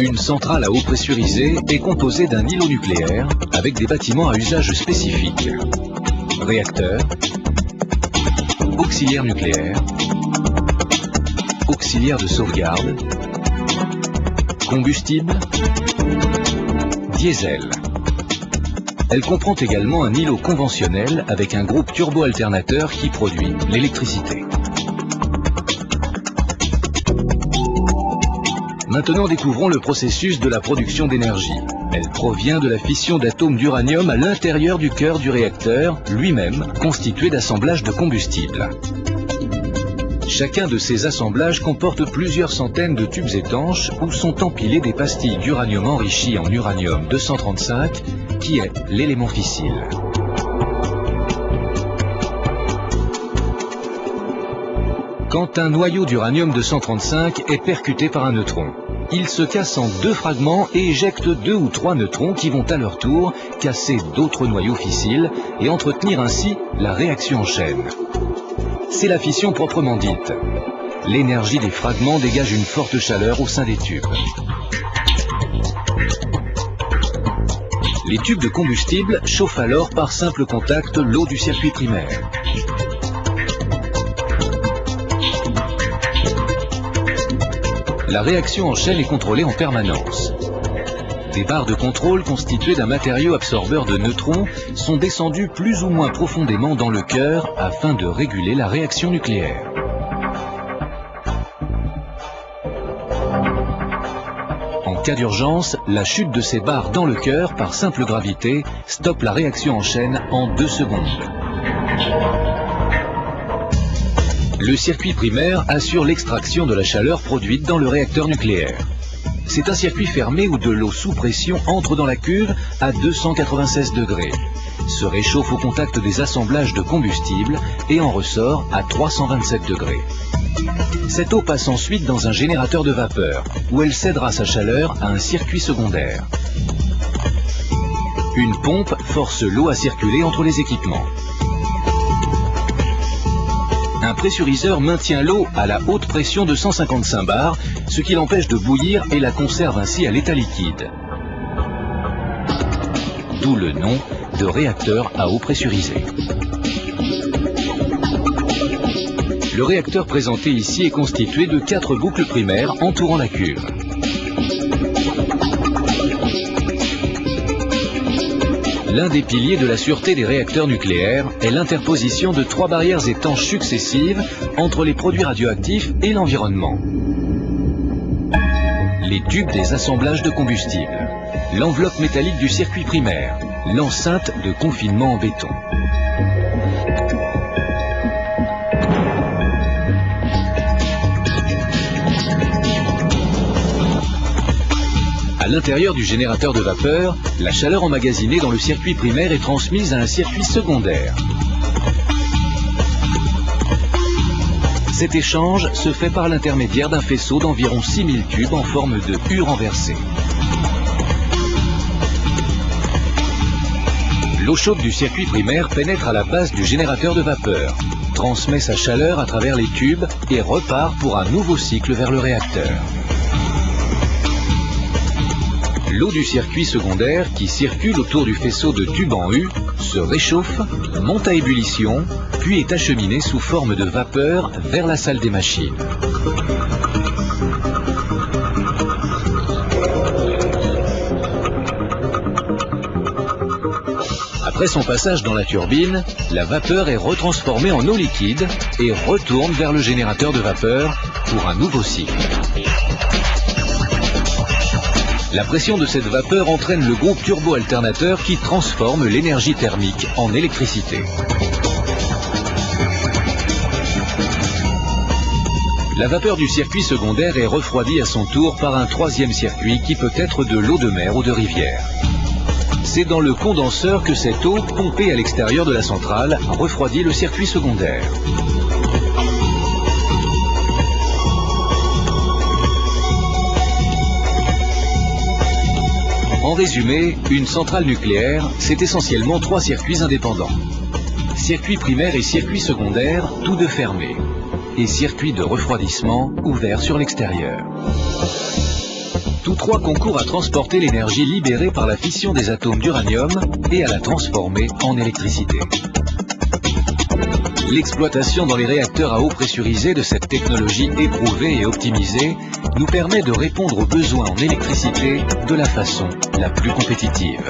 Une centrale à eau pressurisée est composée d'un îlot nucléaire avec des bâtiments à usage spécifique. Réacteur, auxiliaire nucléaire, auxiliaire de sauvegarde, combustible, diesel. Elle comprend également un îlot conventionnel avec un groupe turbo-alternateur qui produit l'électricité. Maintenant, découvrons le processus de la production d'énergie. Elle provient de la fission d'atomes d'uranium à l'intérieur du cœur du réacteur, lui-même constitué d'assemblages de combustible. Chacun de ces assemblages comporte plusieurs centaines de tubes étanches où sont empilées des pastilles d'uranium enrichies en uranium-235, qui est l'élément fissile. Quand un noyau d'uranium-235 est percuté par un neutron, il se casse en deux fragments et éjecte 2 ou 3 neutrons qui vont à leur tour casser d'autres noyaux fissiles et entretenir ainsi la réaction en chaîne. C'est la fission proprement dite. L'énergie des fragments dégage une forte chaleur au sein des tubes. Les tubes de combustible chauffent alors par simple contact l'eau du circuit primaire. La réaction en chaîne est contrôlée en permanence. Des barres de contrôle constituées d'un matériau absorbeur de neutrons sont descendues plus ou moins profondément dans le cœur afin de réguler la réaction nucléaire. En cas d'urgence, la chute de ces barres dans le cœur par simple gravité stoppe la réaction en chaîne en 2 secondes. Le circuit primaire assure l'extraction de la chaleur produite dans le réacteur nucléaire. C'est un circuit fermé où de l'eau sous pression entre dans la cuve à 296 degrés, se réchauffe au contact des assemblages de combustible et en ressort à 327 degrés. Cette eau passe ensuite dans un générateur de vapeur, où elle cédera sa chaleur à un circuit secondaire. Une pompe force l'eau à circuler entre les équipements. Un pressuriseur maintient l'eau à la haute pression de 155 bars, ce qui l'empêche de bouillir et la conserve ainsi à l'état liquide. D'où le nom de réacteur à eau pressurisée. Le réacteur présenté ici est constitué de 4 boucles primaires entourant la cuve. L'un des piliers de la sûreté des réacteurs nucléaires est l'interposition de 3 barrières étanches successives entre les produits radioactifs et l'environnement. Les tubes des assemblages de combustible, l'enveloppe métallique du circuit primaire, l'enceinte de confinement en béton. À l'intérieur du générateur de vapeur, la chaleur emmagasinée dans le circuit primaire est transmise à un circuit secondaire. Cet échange se fait par l'intermédiaire d'un faisceau d'environ 6000 tubes en forme de U renversée. L'eau chaude du circuit primaire pénètre à la base du générateur de vapeur, transmet sa chaleur à travers les tubes et repart pour un nouveau cycle vers le réacteur. L'eau du circuit secondaire qui circule autour du faisceau de tubes en U se réchauffe, monte à ébullition, puis est acheminée sous forme de vapeur vers la salle des machines. Après son passage dans la turbine, la vapeur est retransformée en eau liquide et retourne vers le générateur de vapeur pour un nouveau cycle. La pression de cette vapeur entraîne le groupe turbo-alternateur qui transforme l'énergie thermique en électricité. La vapeur du circuit secondaire est refroidie à son tour par un troisième circuit qui peut être de l'eau de mer ou de rivière. C'est dans le condenseur que cette eau, pompée à l'extérieur de la centrale, refroidit le circuit secondaire. En résumé, une centrale nucléaire, c'est essentiellement 3 circuits indépendants. Circuit primaire et circuit secondaire, tous deux fermés. Et circuit de refroidissement ouvert sur l'extérieur. Tous trois concourent à transporter l'énergie libérée par la fission des atomes d'uranium et à la transformer en électricité. L'exploitation dans les réacteurs à eau pressurisée de cette technologie éprouvée et optimisée nous permet de répondre aux besoins en électricité de la façon la plus compétitive.